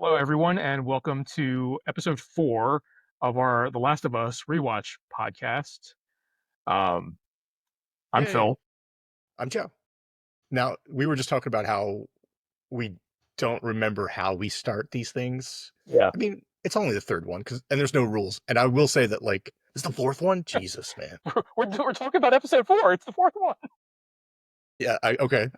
Hello, everyone, and welcome to episode 4 of our The Last of Us Rewatch podcast. Um, I'm Yay. Phil. I'm Joe. Now, we were just talking about how we don't remember how we start these things. Yeah. I mean, it's only the third one and there's no rules. And I will say that, like, this is the fourth one. Jesus, man. We're talking about episode 4. It's the fourth one. Yeah. Okay.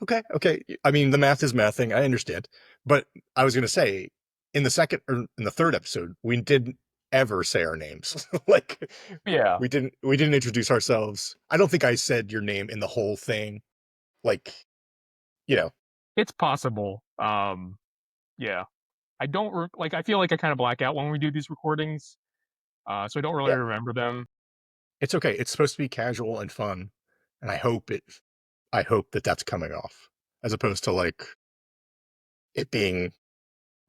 I mean, the math is mathing. I understand. But I was going to say, in the second or in the third episode, we didn't ever say our names. Like, Yeah, we didn't introduce ourselves. I don't think I said your name in the whole thing. Like, you know, it's possible. Yeah. I feel like I kind of black out when we do these recordings, so I don't really yeah. remember them. It's okay. It's supposed to be casual and fun, and I hope that that's coming off, as opposed to, like, it being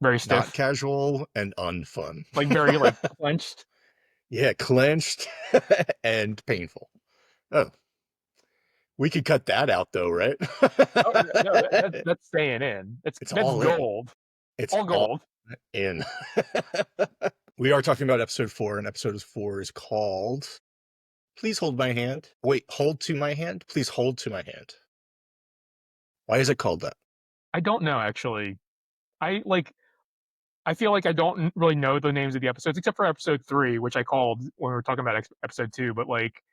Very not stiff, casual and unfun. very clenched. Yeah, clenched and painful. Oh, we could cut that out though, right? Oh, no, that's staying in. It's That's all in. gold. It's All all gold. in. We are talking about episode 4, and episode 4 is called Please Hold My Hand. Wait, Hold to My Hand? Please Hold to My Hand. Why is it called that? I don't know, actually. I like I feel like I don't really know the names of the episodes except for episode 3, which I called when we were talking about episode 2, but,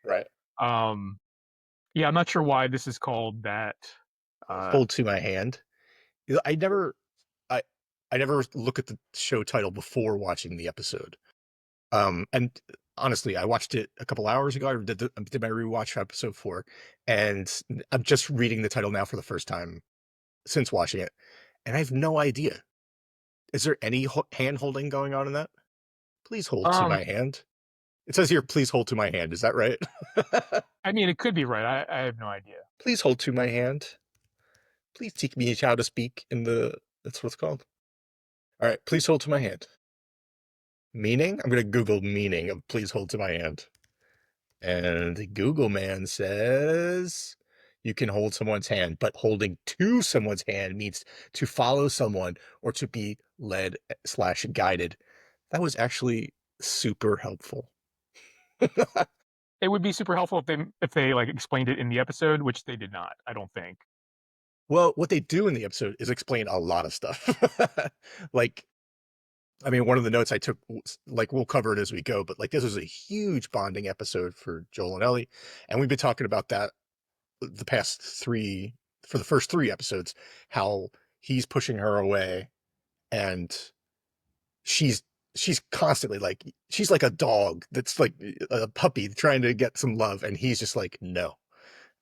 Right. um, yeah, I'm not sure why this is called that. Uh, Hold to My Hand. You know, I I never look at the show title before watching the episode. And honestly, I watched it a couple hours ago. I did my rewatch for episode 4, and I'm just reading the title now for the first time since watching it, and I have no idea. Is there any hand holding going on in that? Please hold to um, my hand. It says here, please hold to my hand. Is that right? I mean, it could be right, I have no idea. Please hold to my hand. Please teach me how to speak in the. That's what it's called. All right, please hold to my hand. Meaning? I'm going to Google meaning of please hold to my hand. And Google Man says you can hold someone's hand, but holding to someone's hand means to follow someone or to be led / guided. That was actually super helpful. It would be super helpful if they, explained it in the episode, which they did not, I don't think. Well, what they do in the episode is explain a lot of stuff. Like, I mean, one of the notes I took, like, we'll cover it as we go, but, like, this was a huge bonding episode for Joel and Ellie. And we've been talking about that the past 3, for the first 3 episodes, how he's pushing her away, and she's constantly like, she's like a dog that's like a puppy trying to get some love, and he's just like, no.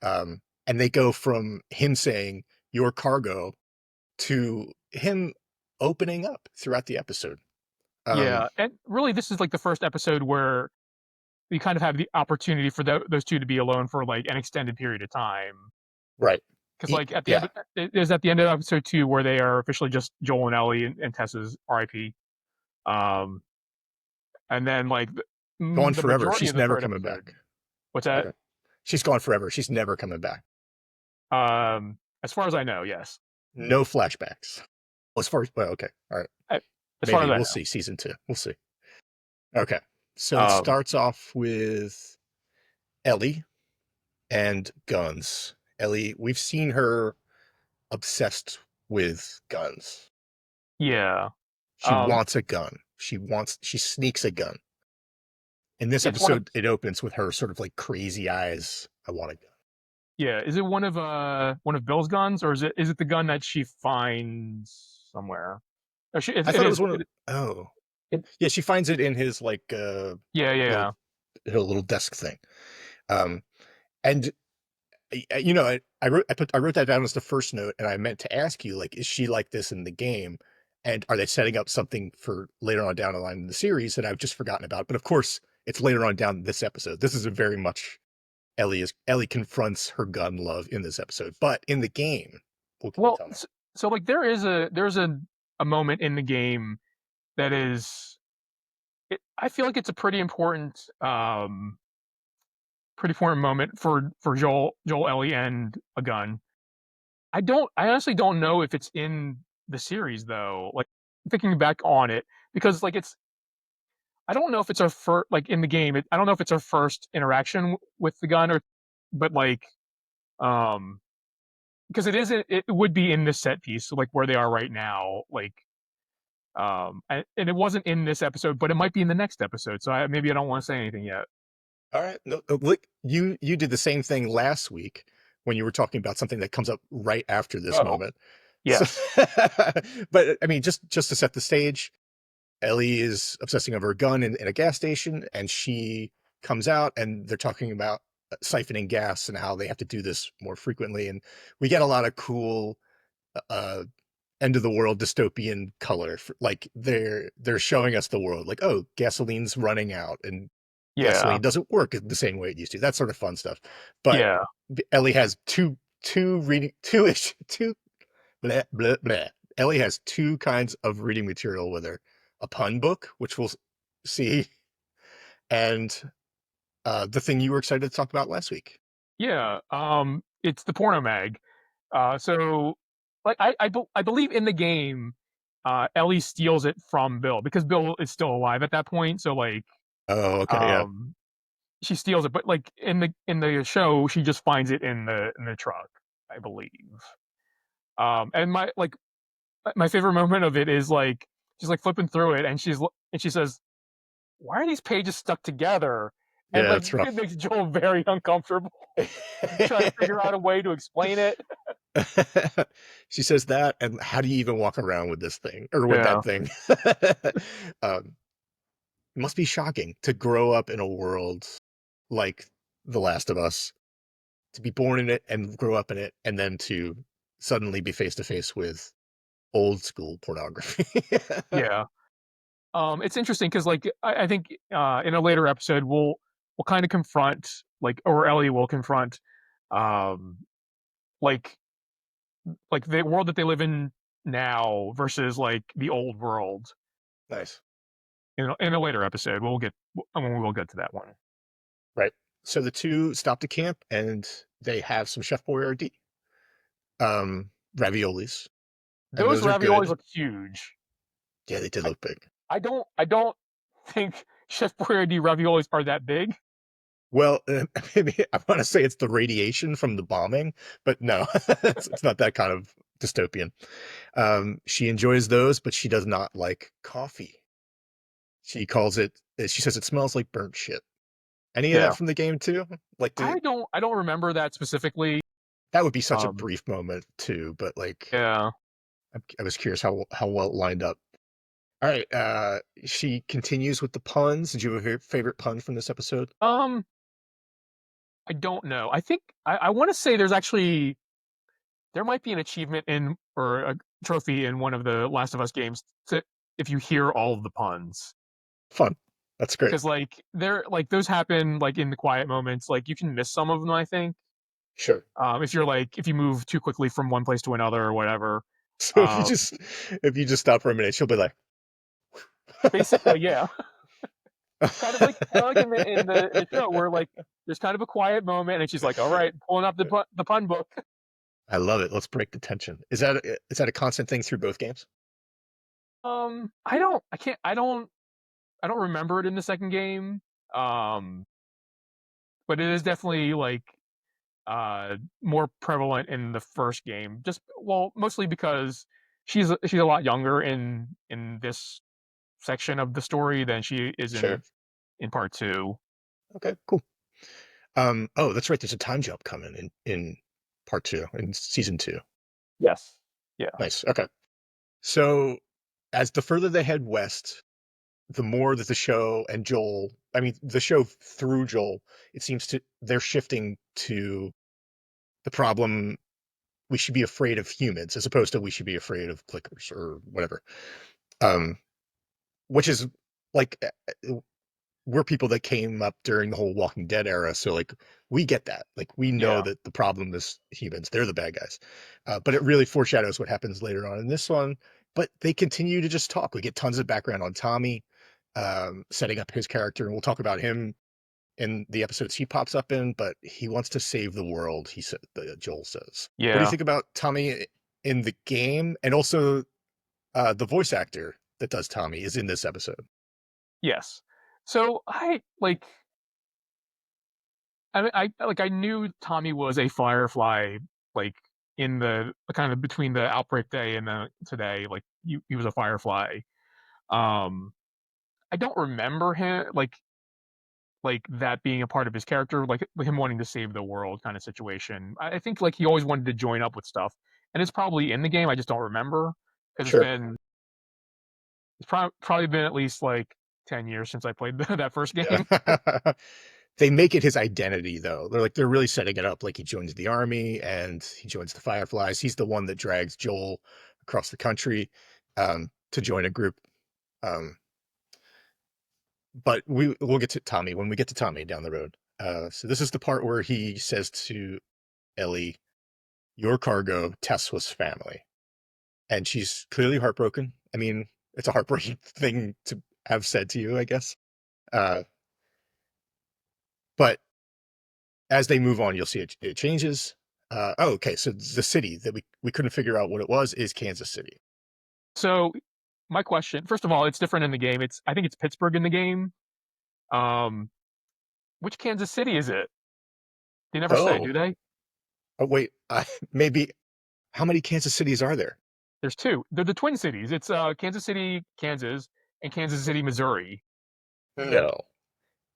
And they go from him saying your cargo to him opening up throughout the episode. Yeah, um and really, this is, the first episode where we kind of have the opportunity for those 2 to be alone for, an extended period of time. right. 'Cause, at the end Yeah, it is at the end of episode 2 where they are officially just Joel and Ellie and Tessa's RIP. Um, and then, gone the forever, majority she's of the never 3rd coming episode. back. What's that? Okay, she's gone forever, she's never coming back. As far as I know, yes. No flashbacks. As far as, well, okay, all right. I as far as Maybe I we'll know. see season 2. We'll see. Okay. So it Um, starts off with Ellie and guns. Ellie, we've seen her obsessed with guns. yeah. She Um, wants a gun. She sneaks a gun. In this it's one of episode, it opens with her sort of like crazy eyes. I want a gun. Yeah, is it one of Bill's guns, or is it the gun that she finds somewhere? Or she I it thought it is was one of, it oh. it Yeah, she finds it in his like yeah, yeah, little yeah. her little desk thing. Um and you know, I wrote that down as the first note, and I meant to ask you, like, is she like this in the game, and are they setting up something for later on down the line in the series that I've just forgotten about? But of course, it's later on down this episode. This is a very much Ellie confronts her gun love in this episode, but in the game, what can you Well, tell me? there's a moment in the game that is I feel like it's a pretty important moment for Joel, Ellie, and a gun. I honestly don't know if it's in the series though. thinking back on it because like it's I don't know if it's our first like in the game. I don't know if it's our first interaction with the gun or, but like um because it isn't. It would be in this set piece, so like where they are right now. Like and it wasn't in this episode, but it might be in the next episode. So maybe I don't want to say anything yet. All right. No, look, you did the same thing last week when you were talking about something that comes up right after this Oh moment. So, yes, but I mean, just to set the stage, Ellie is obsessing over a gun in a gas station, and she comes out, and they're talking about siphoning gas and how they have to do this more frequently. And we get a lot of cool uh, end of the world dystopian color. Like they're showing us the world, like, oh, gasoline's running out, and yeah, gasoline doesn't work the same way it used to. That sort of fun stuff. But yeah, Ellie has two reading two blah blah blah. Ellie has two kinds of reading material with her: a pun book, which we'll see, and the thing you were excited to talk about last week. yeah. It's the porno mag. So like I believe in the game, Ellie steals it from Bill because Bill is still alive at that point. So like Oh, okay, yeah, um she steals it, but like in the show, she just finds it in the truck, I believe. And my favorite moment of it is like she's like flipping through it, and and she says, "Why are these pages stuck together?" And yeah, like it's it rough. makes Joel very uncomfortable. Trying to figure out a way to explain it. She says that, and how do you even walk around with this thing or with Yeah, that thing? um, it must be shocking to grow up in a world like The Last of Us, to be born in it and grow up in it, and then to suddenly be face to face with old school pornography. yeah. It's interesting because like I think in a later episode we'll kind of confront like or Ellie will confront um like the world that they live in now versus like the old world Nice. in a later episode. We'll get to that one. Right. So the two stop to camp and they have some Chef Boyardee, raviolis, and Those those are raviolis good. look huge. Yeah, they did I look big. I don't think Chef Boyardee raviolis are that big. Well, maybe I want to say it's the radiation from the bombing, but no, it's not that kind of dystopian. She enjoys those, but she does not like coffee. She calls it, she says it smells like burnt shit. Any of that Yeah, from the game too? Like, I don't remember that specifically. that would be such a Um, brief moment too, but like, yeah. I was curious how well it lined up. All right, she continues with the puns. Did you have a favorite pun from this episode? Um, I don't know. I think I want to say there's actually there might be an achievement in or a trophy in one of the Last of Us games to if you hear all of the puns. Fun. That's great. Because like they're like those happen like in the quiet moments. Like you can miss some of them, I think. Sure. If you're like if you move too quickly from one place to another or whatever. So Um, if you just stop for a minute, she'll be like, basically, yeah. Kind of like in the show where like there's kind of a quiet moment and she's like, "All right, pulling up the pun book." I love it. Let's break the tension. Is that a constant thing through both games? I don't I can't I don't remember it in the second game. Um, but it is definitely like more prevalent in the first game. Just well, mostly because she's a lot younger in this section of the story than she is Sure. in part two. Okay, cool. Oh, that's right. There's a time jump coming in part two, in season two. Yes. Yeah. Nice. Okay. So as the further they head west, the more that the show and Joel, I mean, the show through Joel, it seems to they're shifting to the problem, we should be afraid of humans as opposed to we should be afraid of clickers or whatever. Um, which is like we're people that came up during the whole Walking Dead era, so like we get that. Like we know Yeah. that the problem is humans; they're the bad guys. But it really foreshadows what happens later on in this one. But they continue to just talk. We get tons of background on Tommy, setting up his character, and we'll talk about him in the episodes he pops up in. But he wants to save the world. He said, Joel says. What do you Yeah. think about Tommy in the game, and also The voice actor that does Tommy is in this episode. Yes. So I mean, I knew Tommy was a Firefly, like, in the kind of between the outbreak day and the today, like, he was a Firefly. Um, I don't remember him like that being a part of his character, like him wanting to save the world kind of situation. I think like he always wanted to join up with stuff, and it's probably in the game. I just don't remember because Sure. probably been at least like 10 years since I played that first game. Yeah. They make it his identity though. They're really setting it up like he joins the army and he joins the Fireflies. He's the one that drags Joel across the country to join a group. Um, but we'll get to Tommy when we get to Tommy down the road. So this is the part where he says to Ellie, "Your cargo, Tesla's family," and she's clearly heartbroken. I mean, it's a heartbreaking thing to have said to you, I guess. Uh, but as they move on, you'll see it changes. Oh, okay. So the city that we couldn't figure out what it was is Kansas City. So my question, first of all, it's different in the game. I think it's Pittsburgh in the game. Um, which Kansas City is it? They never say, do Oh, they? oh wait. Maybe how many Kansas Cities are there? There's two. They're the Twin Cities. It's Kansas City, Kansas, and Kansas City, Missouri. No,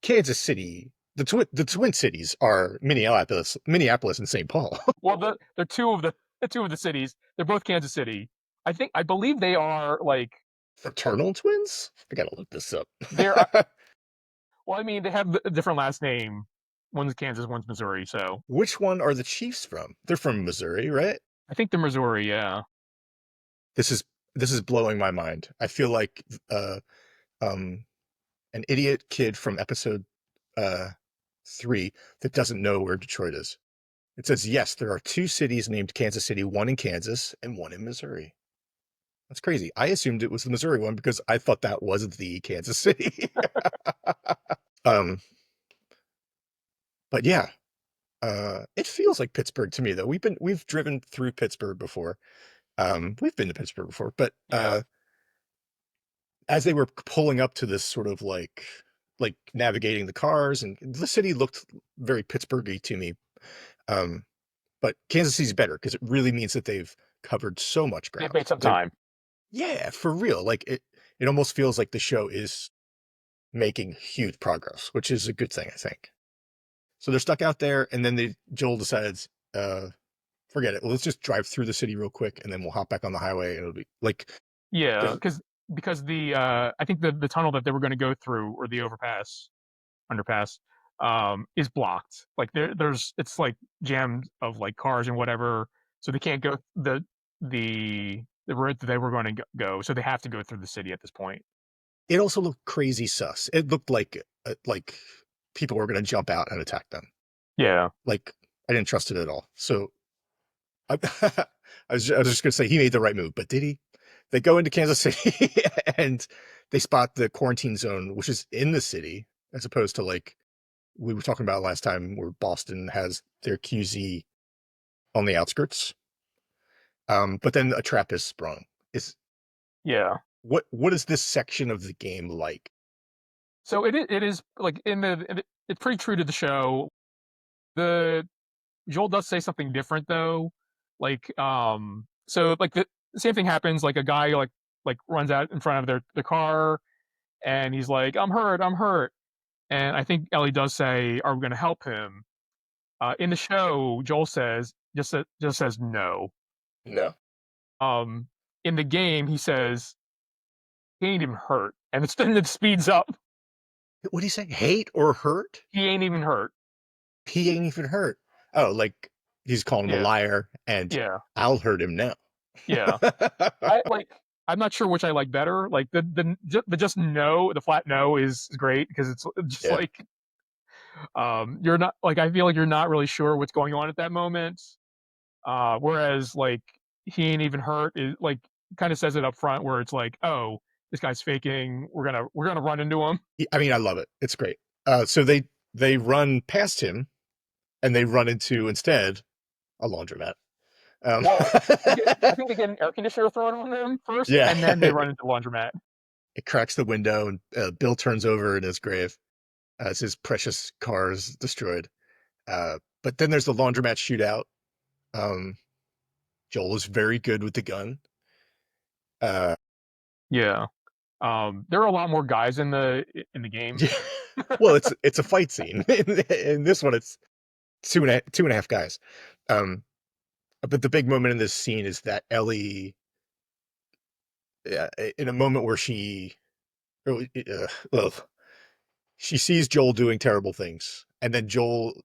Kansas City. The Twin Cities are Minneapolis, and St. Paul. Well, they're two of the cities. They're both Kansas City. I believe they are like Fraternal twins? I gotta look this up. they're well, I mean, they have a different last name. One's Kansas, one's Missouri. So Which one are the Chiefs from? They're from Missouri, right? I think they're Missouri. Yeah. This is this is blowing my mind. I feel like um an idiot kid from episode uh 3 that doesn't know where Detroit is. It says, yes, there are two cities named Kansas City, one in Kansas and one in Missouri. That's crazy. I assumed it was the Missouri one because I thought that was the Kansas City. um, but yeah, it feels like Pittsburgh to me though. We've driven through Pittsburgh before. We've been to Pittsburgh before, but Yeah. as they were pulling up to this sort of like navigating the cars, and the city looked very Pittsburghy to me. Um, but Kansas City's better because it really means that they've covered so much They've ground. made some time. Yeah, for real. Like it almost feels like the show is making huge progress, which is a good thing, I think. So they're stuck out there, and then Joel decides, forget it. Let's just drive through the city real quick, and then we'll hop back on the highway, and it'll be like, Yeah, the, because the I think the tunnel that they were going to go through, or the underpass, is blocked. Like there's it's like jammed of like cars and whatever, so they can't go the route that they were going to go. So they have to go through the city at this point. it also looked crazy sus. It looked like people were going to jump out and attack them. Yeah, Like I didn't trust it at all. So I, I was just going to say he made the right move, but did he? They go into Kansas City and they spot the quarantine zone, which is in the city, as opposed to like we were talking about last time, where Boston has their QZ on the outskirts. But then a trap is sprung. Is yeah. what is this section of the game like? So it is like it's pretty true to the show. The Joel does say something different though. So like the same thing happens. Like a guy like runs out in front of their car, and he's like, I'm hurt." And I think Ellie does say, "Are we going to help him?" In the show, Joel just says no. No. Um, in the game, he says he ain't even hurt, and then it speeds up. What do you say? Hate or hurt? He ain't even hurt. He ain't even hurt. Oh, like he's calling him a Yeah, liar, and yeah, I'll hurt him now. yeah. I like. I'm not sure which I like better. Like the just no, the flat no is great because it's just Yeah. like you're not like I feel like you're not really sure what's going on at that moment. Whereas like he ain't even hurt is like kind of says it up front where it's like, oh, this guy's faking. We're gonna run into him. I mean, I love it. It's great. So they run past him, and they run into instead a laundromat. Well, I think they get an air conditioner thrown on them first, Yeah, and then they run into the laundromat. it cracks the window, and Bill turns over in his grave as his precious car is destroyed. But then there's the laundromat shootout. Um, Joel is very good with the gun. Uh, Yeah. There are a lot more guys in the game. yeah, well, it's a fight scene. In this one, it's two and a half guys. Um, but the big moment in this scene is that Ellie, in a moment where oh, ugh, she sees Joel doing terrible things, and then Joel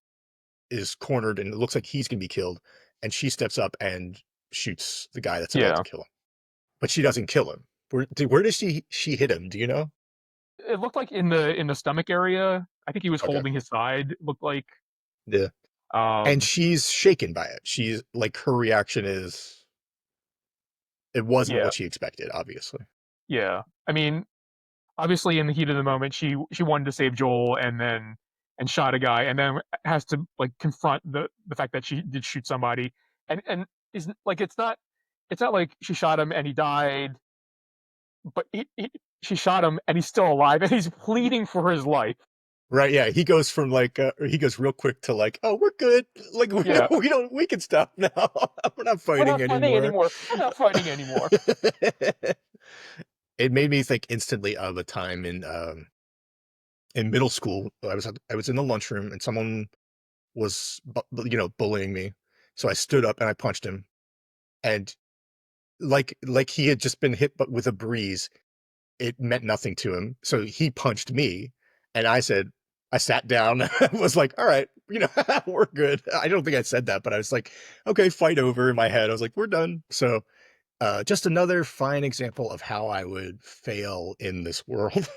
is cornered, and it looks like he's gonna be killed, and she steps up and shoots the guy that's about to Yeah. kill him, but she doesn't kill him. Where does she hit him? Do you know? It looked like in the stomach area. I think he was Okay, holding his side, it looked like. yeah, and Um, she's shaken by it. She's like her reaction is it wasn't yeah, what she expected, obviously. yeah. I mean, obviously, in the heat of the moment, she wanted to save Joel and shot a guy, and then has to, like, confront the fact that she did shoot somebody, and is like, it's not like she shot him and he died, but she shot him and he's still alive, and he's pleading for his life. Right, yeah, he goes from, like, he goes real quick to, like, "Oh, we're good. Like, we Yeah. don't we can stop now. We're not "We're fighting not fighting anymore." anymore. We're not fighting anymore." It made me think instantly of a time in middle school. I was in the lunchroom, and someone was, bullying me. So I stood up and I punched him, and like he had just been hit but with a breeze, it meant nothing to him. So he punched me, and I sat down, was like, "All right, we're good." I don't think I said that, but I was like, "Okay, fight over," in my head. I was like, "We're done." So, just another fine example of how I would fail in this world.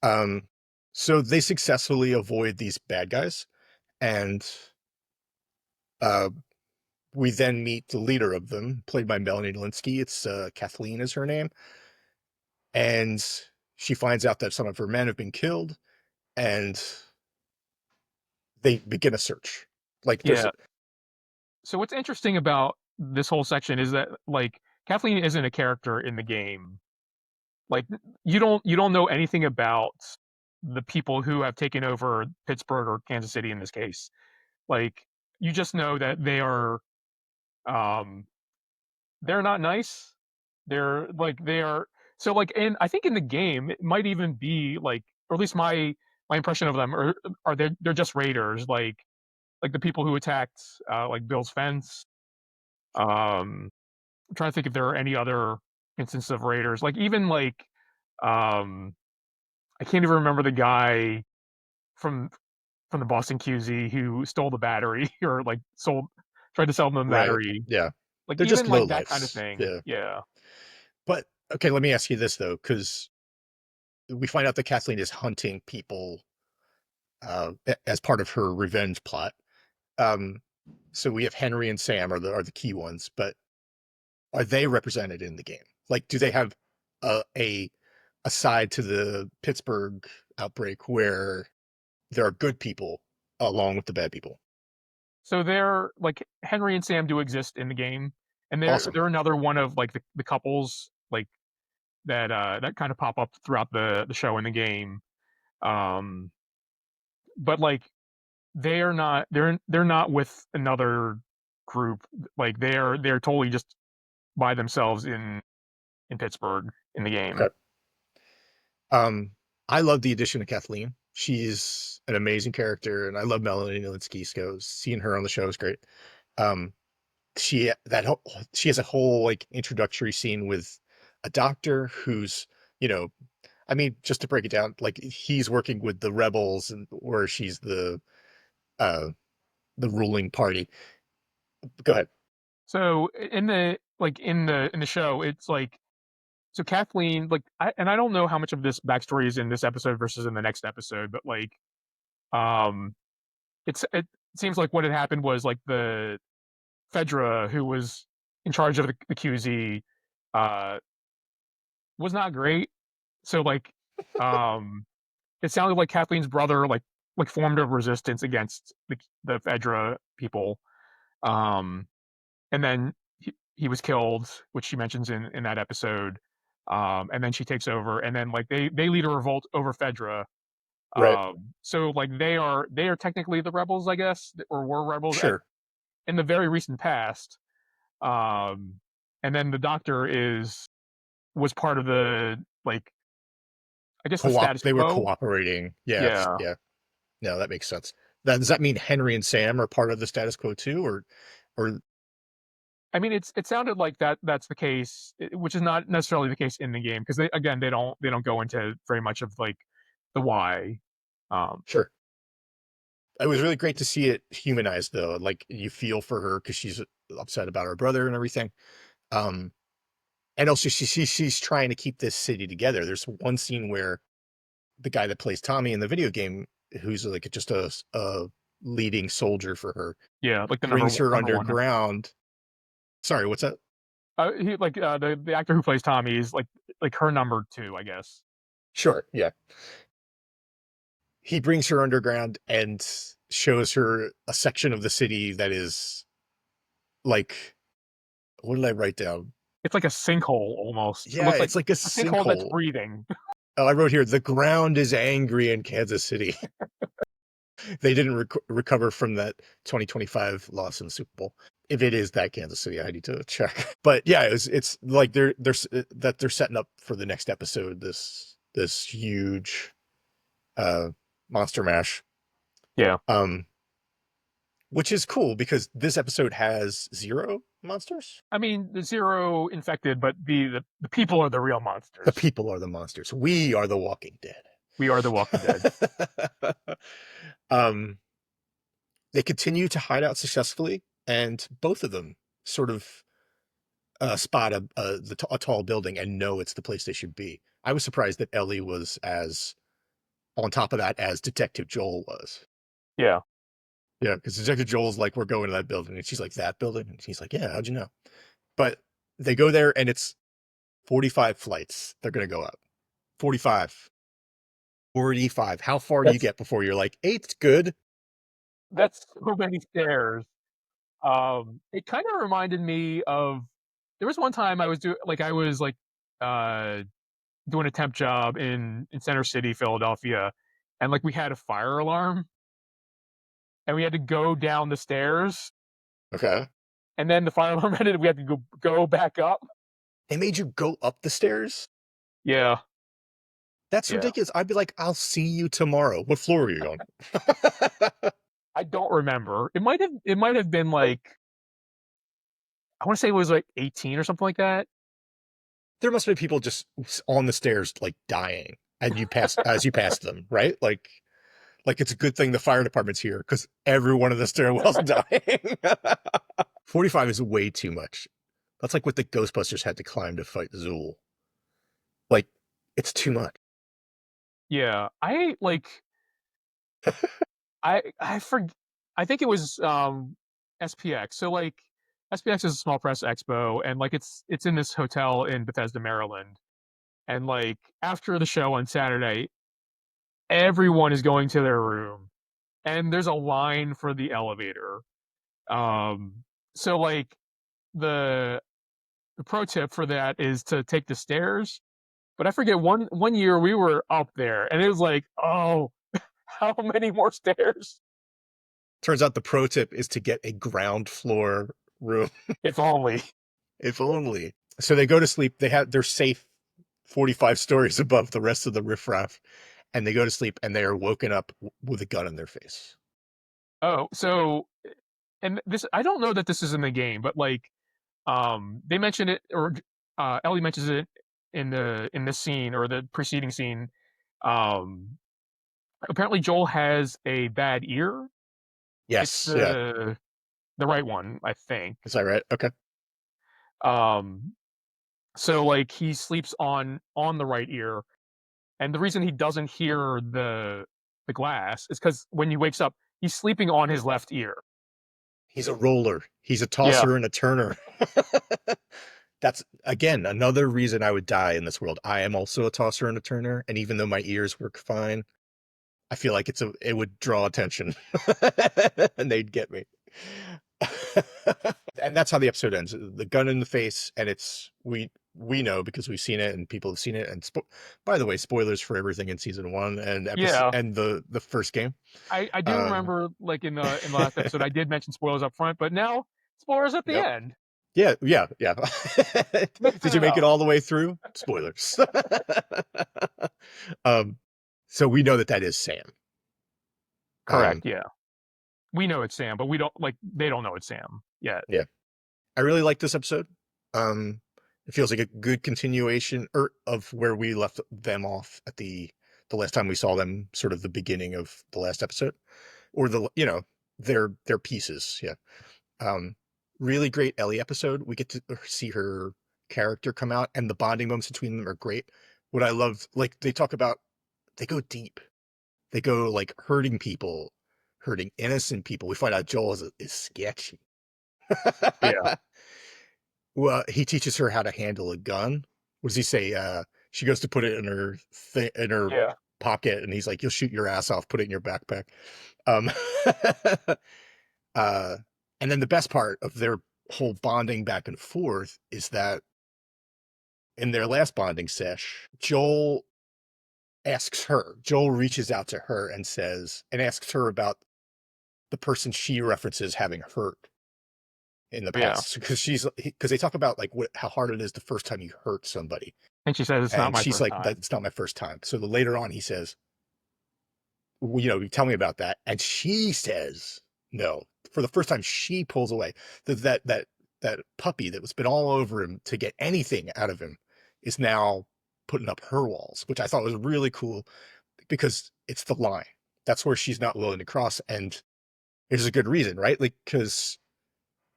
Um, so they successfully avoid these bad guys, and uh, we then meet the leader of them, played by Melanie Linsky. It's Kathleen is her name, and she finds out that some of her men have been killed, and they begin a search. Like there's Yeah. So what's interesting about this whole section is that, like, Kathleen isn't a character in the game. Like, you don't know anything about the people who have taken over Pittsburgh or Kansas City in this case. Like, you just know that um they're not nice. They are, so, like, in I think in the game, it might even be like, or at least my impression of them are they're just raiders, like the people who attacked like Bill's fence. Um I'm trying to think if there are any other instances of raiders. Like, even like, um I can't even remember the guy from the Boston QZ who stole the battery or like sold tried to sell them the right, battery. yeah, Like, they're just even low like that kind of lifes. thing. Yeah, Yeah. but okay, let me ask you this though, because we find out that Kathleen is hunting people as part of her revenge plot. Um, so we have Henry and Sam are the key ones, but are they represented in the game? Like, do they have a a, a side to the Pittsburgh outbreak where there are good people along with the bad people? So they're like, Henry and Sam do exist in the game, and Awesome. they're another one of like the couples like that kind of pop up throughout the show and the game. Um, but like, they're not with another group. Like, they're totally just by themselves in Pittsburgh in the game. Okay. Um, I love the addition of Kathleen. She's an amazing character, and I love Melanie Linsky. So seeing her on the show is great. Um, she has a whole like introductory scene with a doctor who's you know I mean, just to break it down, like he's working with the rebels, and where she's uh the ruling party. Go ahead. So in the like in the show, it's like, so Kathleen, like, I don't know how much of this backstory is in this episode versus in the next episode, but like, um, it seems like what had happened was, like, the Fedra who was in charge of the QZ uh was not great. So, like, um, it sounded like Kathleen's brother, like, formed a resistance against the Fedra people, Um, and then he was killed, which she mentions in that episode. And then she takes over, and then like they lead a revolt over Fedra. Right. So like they are technically the rebels, I guess, or were rebels at Sure. in the very recent past. Um, and then the Doctor is was part of the like I guess the status They were quo. cooperating. Yeah. Yeah. Yeah. No, that makes sense. Does that mean Henry and Sam are part of the status quo too, or I mean, it sounded like that's the case, which is not necessarily the case in the game because they don't go into very much of like the why. Um, sure? It was really great to see it humanized though. Like you feel for her because she's upset about her brother and everything. Um, and also she's trying to keep this city together. There's one scene where the guy that plays Tommy in the video game, who's like just a leading soldier for her, yeah, like the brings her number one. underground. Sorry, what's that? He like the actor who plays Tommy is like her number two, I guess. Sure, yeah. He brings her underground and shows her a section of the city that is like, what did I write down? It's like a sinkhole almost. It Yeah, looks like it's like a a sinkhole that's sinkhole. breathing. Oh, I wrote here, the ground is angry in Kansas City. They didn't recover from that 2025 loss in the Super Bowl. If it is that Kansas City, I need to check. But yeah, it's like they're setting up for the next episode this huge uh monster mash. Yeah, Um which is cool because this episode has 0 monsters. I mean the zero infected, but the people are the real The monsters. people are the monsters. We are the Walking Dead. We are the Walking Dead. um they continue to hide out successfully, and both of them sort of spot a tall building and know it's the place they should be. I was surprised that Ellie was as on top of that as Detective Joel was. Yeah, Yeah, because Detective Joel's like, we're going to that building, and she's like, that building, and he's like, yeah, how'd you know? But they go there, and it's 45 flights. They're gonna go up. 45. 45. How far do you that's get before you're like, eight's good? that's so many stairs. It kind of reminded me of there was one time I was like uh doing a temp job in Center City, Philadelphia, and like we had a fire alarm and we had to go down the stairs, Okay. and then the fire alarm ended. We had to go back up. They made you go up the stairs? Yeah, That's yeah. ridiculous. I'd be like, I'll see you tomorrow. What floor are you on? I don't remember. It might have been like I want to say it was like 18 or something like that. There must be people just on the stairs, like dying, and you pass as you pass them, right? Like it's a good thing the fire department's here because everyone in the stairwell's dying. 45 is way too much. That's like what the Ghostbusters had to climb to fight Zool. Like, it's too much. Yeah, I forg I think it was, SPX. So, like, SPX is a small press expo, and, like, it's in this hotel in Bethesda, Maryland, and, like, after the show on Saturday, everyone is going to their room, and there's a line for the elevator. Um, so, like, the the pro tip for that is to take the stairs, but I forget one year we were up there, and it was like, "Oh, how many more stairs?" Turns out the pro tip is to get a ground floor room, If only. if only. So they go to sleep. They're safe 45 stories above the rest of the riffraff, and they go to sleep, and they are woken up with a gun in their face. Oh, so and this I don't know that this is in the game, but like they mentioned it or Ellie mentions it in this scene or the preceding scene. Um Apparently Joel has a bad ear. It's Yes, yeah. the right one, I think. Is that right? Okay. Um so like he sleeps on the right ear, and the reason he doesn't hear the glass is cuz when he wakes up, he's sleeping on his left ear. He's a roller. He's a Yeah. tosser and a turner. That's again another reason I would die in this world. I am also a tosser and a turner, and even though my ears work fine, I feel like it would draw attention, and they'd get me. And that's how the episode ends. The gun in the face, and we know because we've seen it and people have seen it. And by the way, spoilers for everything in season one and episode Yeah, and the first game. I do Uh, remember, like, in the last episode, I did mention spoilers up front, but now spoilers at the yep. end. Yeah, yeah, yeah. Mixing Did you it make it up. all the way through? Spoilers. um, so we know that that is Sam. Um, Correct, yeah. We know it's Sam, but we don't, like, they don't know it's Sam yet. yeah, I really like this episode. It feels like a good continuation of where we left them off at the last time we saw them, sort of the beginning of the last episode, or their pieces. Yeah. Um, really great Ellie episode. We get to see her character come out, and the bonding moments between them are great. What I love, like they talk about, they go deep. They go like hurting people, hurting innocent people. We find out Joel is sketchy. Yeah, Well, he teaches her how to handle a gun. What does he say? She goes to put it in her in her yeah, pocket, and he's like, "You'll shoot your ass off. Put it in your backpack." Um, uh, and then the best part of their whole bonding back and forth is that in their last bonding sesh, Joel reaches out to her and asks her about the person she references having hurt in the yeah. past, because they talk about like how hard it is the first time you hurt somebody. And she says, "It's not And my she's first like, time." that's not my first time. So later on, he says, well, tell me about that. And she says, no. For the first time, she pulls away. That puppy that was been all over him to get anything out of him is now putting up her walls, which I thought was really cool because it's the line. That's where she's not willing to cross. And there's a good reason, right? Like, because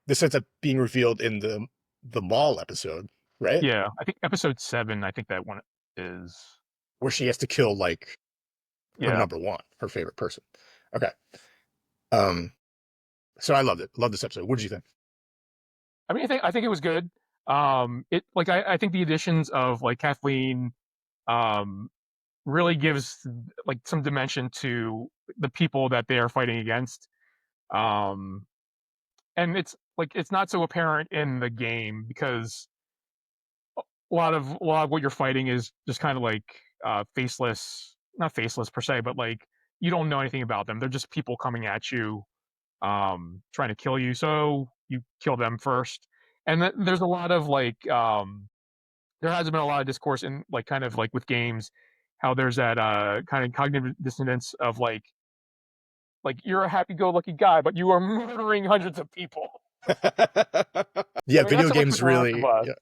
this ends up being revealed in the mall episode, right? Yeah, I think episode 7, I think that one is. Where she has to kill like her Yeah. number one, her favorite person. Okay. Um, so I loved it. Love this episode. What did you think? I mean, I think it was good. It like I think the additions of, like, Kathleen, um really gives, like, some dimension to the people that they are fighting against. Um and it's like it's not so apparent in the game because a lot of what you're fighting is just kind of like faceless, not faceless per se, but like you don't know anything about them. They're just people coming at you, trying to kill you. So you kill them first. And there's a lot of, like, there has been a lot of discourse in, like, kind of like with games, how there's that kind of cognitive dissonance of, like you're a happy-go-lucky guy, but you are murdering hundreds of people. Yeah, I mean, not video so much with games The Last of really. Us, Yeah,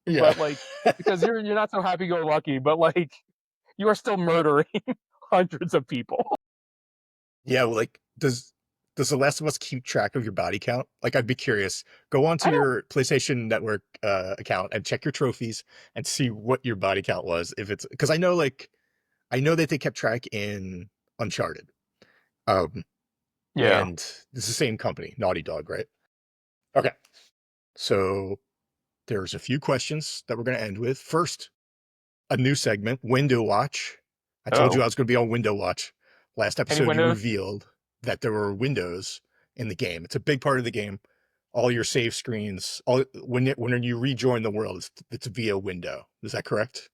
yeah, but, like, because you're not so happy-go-lucky, but, like, you are still murdering hundreds of people. yeah. Well, like, does The Last of Us keep track of your body count? Like, I'd be curious. Go onto I don't. your PlayStation Network account and check your trophies and see what your body count was. If it's because I know that they kept track in Uncharted. Um, Yeah. and it's the same company, Naughty Dog, right? Okay. So there's a few questions that we're going to end with. First, a new segment, Window Watch. I told you Oh, I was going to be on Window Watch. Last any episode, you windows? revealed that there were windows in the game. It's a big part of the game. All your save screens, when you rejoin the world, it's via window. Is that correct?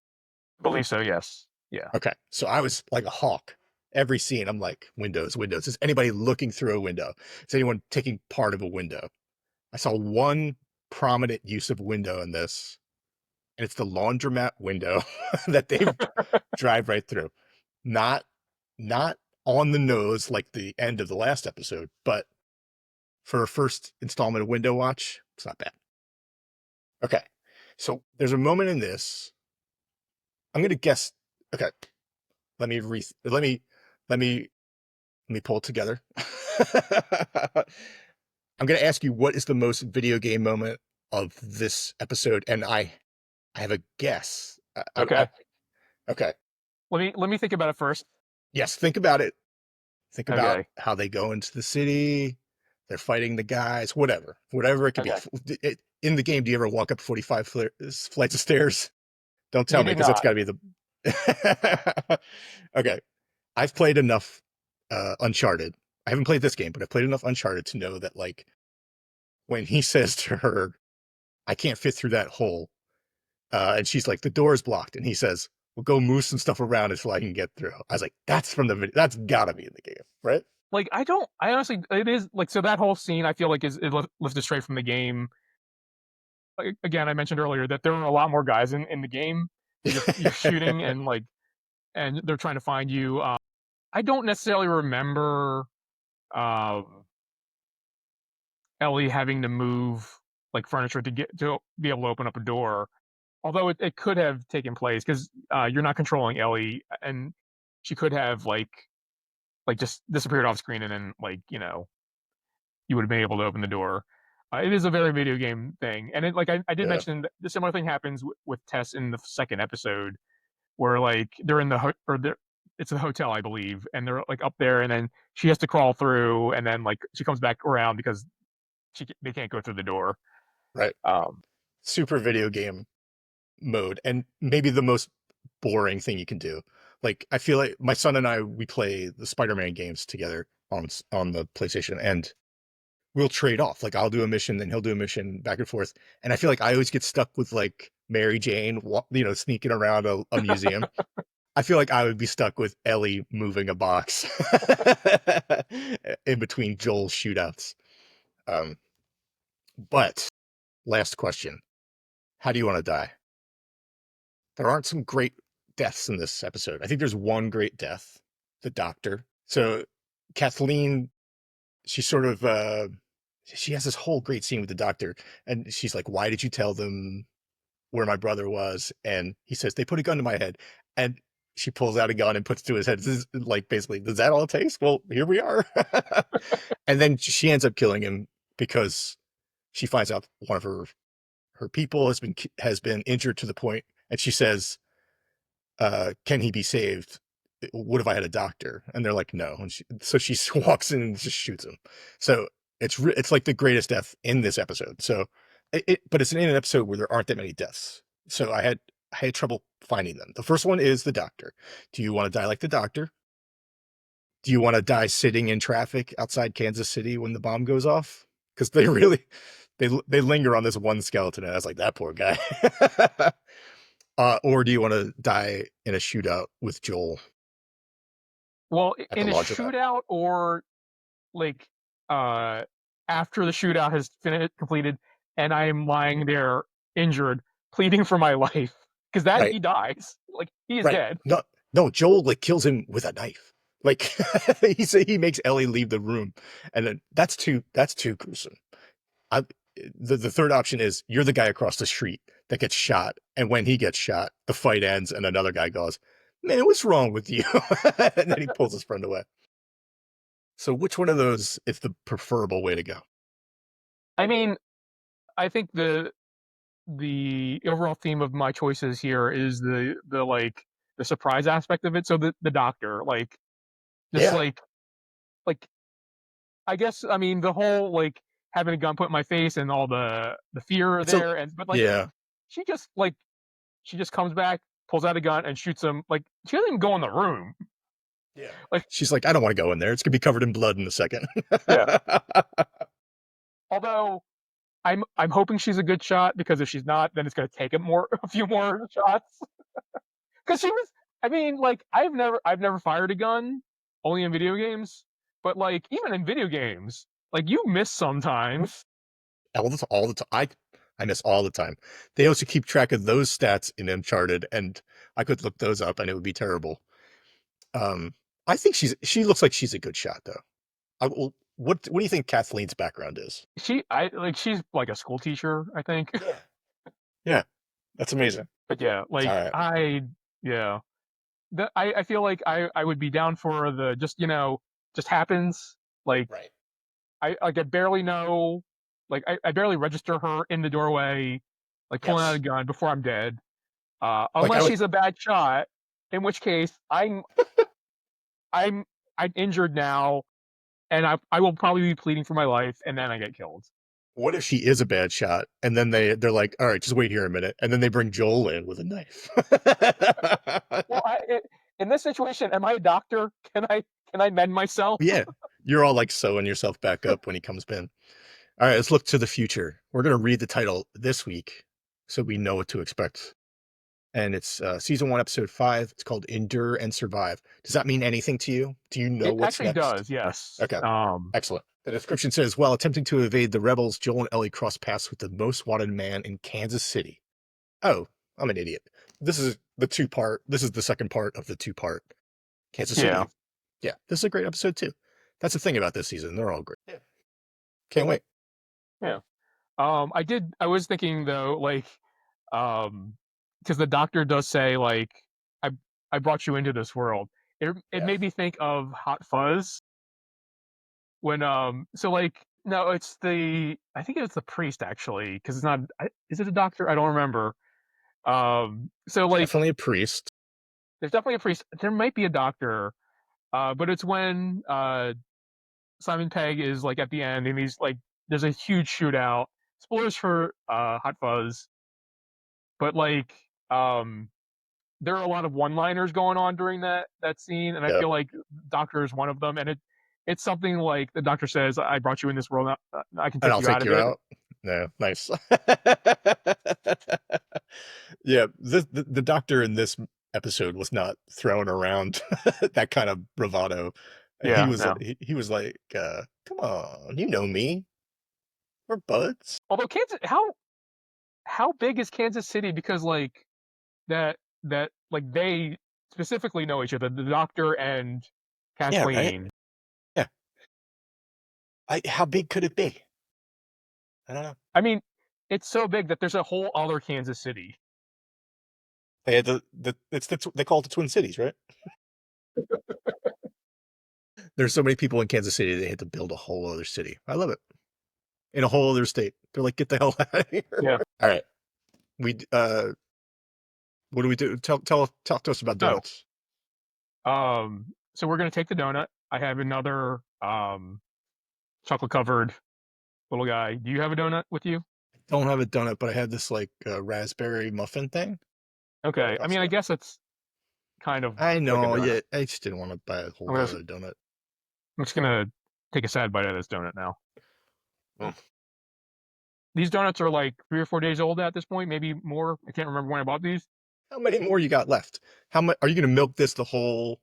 Believe so. Yes. Yeah. Okay. So I was like a hawk. Every scene, I'm like, windows, windows. Is anybody looking through a window? Is anyone taking part of a window? I saw one prominent use of window in this, and it's the laundromat window that they drive right through. Not not on the nose like the end of the last episode, but for a first installment of Window Watch, it's not bad. Okay. So there's a moment in this. I'm gonna guess. Okay. Let me re let me let me pull it together. I'm gonna ask you what is the most video game moment of this episode, and I have a guess. Okay. Okay. Let me think about it first. Yes, think about it. Think about Okay. how they go into the city, they're fighting the guys, whatever it could be. Okay. In the game, do you ever walk up 45 flights of stairs? Don't tell You me did because that's not. got to be the. Okay, I've played enough Uncharted. I haven't played this game, but I've played enough Uncharted to know that like when he says to her, I can't fit through that hole. And she's like, the door is blocked. And he says, well, go move some stuff around until I can get through. I was like, that's from the video. That's gotta be in the game, right? Like, I honestly, it is like, so that whole scene I feel like is lifted straight from the game. Like, again, I mentioned earlier that there are a lot more guys in the game that you're shooting, and like, and they're trying to find you. I don't necessarily remember uh, Ellie having to move like furniture to be able to open up a door. Although it could have taken place because you're not controlling Ellie, and she could have like just disappeared off screen, and then like you would have been able to open the door. It is a very video game thing, and it like I did Yeah, mention that the similar thing happens with Tess in the second episode, where like they're in the it's a hotel, I believe, and they're like up there, and then she has to crawl through, and then like she comes back around because they can't go through the door. right. Um, Super video game mode, and maybe the most boring thing you can do. Like, I feel like my son and I, we play the Spider-Man games together on the PlayStation, and we'll trade off. Like, I'll do a mission, then he'll do a mission, back and forth. And I feel like I always get stuck with like Mary Jane, sneaking around a museum. I feel like I would be stuck with Ellie moving a box in between Joel's shootouts. Um, but last question: how do you want to die? There aren't some great deaths in this episode. I think there's one great death, the doctor. So Kathleen, she sort of she has this whole great scene with the doctor, and she's like, why did you tell them where my brother was? And he says, they put a gun to my head. And she pulls out a gun and puts it to his head. This is like, basically, is that all it takes? Well, here we are. And then she ends up killing him because she finds out one of her people has been injured to the point, and she says, can he be saved? What if I had a doctor? And they're like, no. And so she walks in and just shoots him. So it's like the greatest death in this episode. So but it's in an episode where there aren't that many deaths. So I had trouble finding them. The first one is the doctor. Do you want to die like the doctor? Do you want to die sitting in traffic outside Kansas City when the bomb goes off? Because they really they linger on this one skeleton, and I was like, that poor guy. Or do you want to die in a shootout with Joel well, at the in a launcher? shootout, or like uh, after the shootout has completed, and I am lying there injured, pleading for my life, because that Right, he dies, like he is right. dead. No, no, Joel like kills him with a knife. Like he makes Ellie leave the room, and then that's too gruesome. I, the third option is you're the guy across the street that gets shot, and when he gets shot, the fight ends, and another guy goes, "Man, what's wrong with you?" And then he pulls his friend away. So, which one of those is the preferable way to go? I mean, I think the overall theme of my choices here is the like the surprise aspect of it. So the doctor, like, just Yeah, like I guess, I mean, the whole like having a gun put in my face and all the fear it's a there, and but like yeah. she just like she just comes back, pulls out a gun, and shoots him. Like, she doesn't even go in the room. Yeah. Like, She's like, I don't want to go in there. It's gonna be covered in blood in a second. yeah. Although I'm hoping she's a good shot, because if she's not, then it's gonna take a few more shots. Because she was, I mean, like, I've never fired a gun, only in video games. But like, even in video games, like, you miss sometimes. All the time. I miss all the time. They also keep track of those stats in Uncharted, and I could look those up, and it would be terrible. Um, I think she looks like she's a good shot, though. Well, what do you think Kathleen's background is? She's like a school teacher, I think. Yeah. Yeah, that's amazing. But yeah, All like right. yeah. I feel like I would be down for the just, just happens. Like, Right. I barely know, like, I barely register her in the doorway, like pulling out a Yes. gun before I'm dead. Like I Unless would. she's a bad shot, in which case I'm I'm injured now, and I will probably be pleading for my life, and then I get killed. What if she is a bad shot, and then they're like, all right, just wait here a minute, and then they bring Joel in with a knife. Well, in this situation, am I a doctor? Can I mend myself? Yeah, you're all like sewing yourself back up when he comes in. All right, let's look to the future. We're going to read the title this week so we know what to expect. And it's season 1, episode 5. It's called Endure and Survive. Does that mean anything to you? Do you know It what's actually next? does, yes. Okay, excellent. The description says, while attempting to evade the rebels, Joel and Ellie cross paths with the most wanted man in Kansas City. Oh, I'm an idiot. This is the second part of the 2-part Kansas Yeah. City. Yeah, this is a great episode too. That's the thing about this season. They're all great. Yeah. Can't wait. Yeah. I was thinking though, like, because the doctor does say, like, I I brought you into this world. It Yeah. made me think of Hot Fuzz when, so, like, no, I think it's the priest actually, because it's not is it a doctor? I don't remember. So, like, Definitely a priest. there's definitely a priest. There might be a doctor, but it's when, Simon Pegg is, like, at the end, and he's, like, there's a huge shootout. Spoilers for, Hot Fuzz, but, like, um, there are a lot of one-liners going on during that scene, and I Yeah. feel like Doctor is one of them, and it's something like the Doctor says, "I brought you in this world, I can And take I'll you out take of you it." out. No, nice. Yeah, the doctor in this episode was not throwing around that kind of bravado. Yeah, no. He was like, "Come on, you know me. We're buds." Although Kansas how big is Kansas City? Because, like, like, they specifically know each other, the Doctor and Yeah, right. Kathleen. Yeah. How big could it be? I don't know. I mean, it's so big that there's a whole other Kansas City. They had they call it the Twin Cities, right? There's so many people in Kansas City they had to build a whole other city. I love it. In a whole other state. They're like, get the hell out of here. Yeah. All right. We what do we do? Talk to us about Oh, donuts. so we're gonna take the donut. I have another, chocolate covered little guy. Do you have a donut with you? Don't have a donut, but I had this like raspberry muffin thing. Okay. I mean, I Also, guess it's kind of I like a know. donut. Yeah, I just didn't want to buy a I'm whole gonna other donut. I'm just gonna take a sad bite of this donut now. Mm. These donuts are like 3 or 4 days old at this point, maybe more. I can't remember when I bought these. How many more you got left? How much are you going to milk this the whole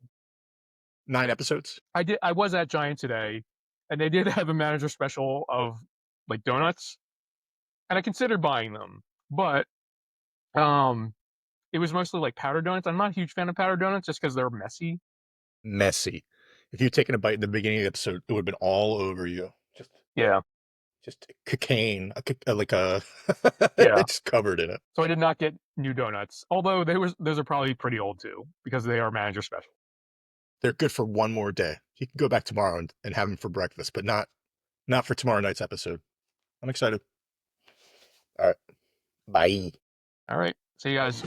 9 episodes? I was at Giant today, and they did have a manager special of, like, donuts, and I considered buying them, but, um, it was mostly, like, powdered donuts. I'm not a huge fan of powdered donuts just because 'cause they're messy. Messy. If you'd taken a bite in the beginning of the episode, it would have been all over you. Yeah, Just cocaine, like a yeah. just covered in it. So I did not get new donuts, although those are probably pretty old too because they are manager special. They're good for one more day. You can go back tomorrow and have them for breakfast, but not for tomorrow night's episode. I'm excited. All right. Bye. All right. See you guys.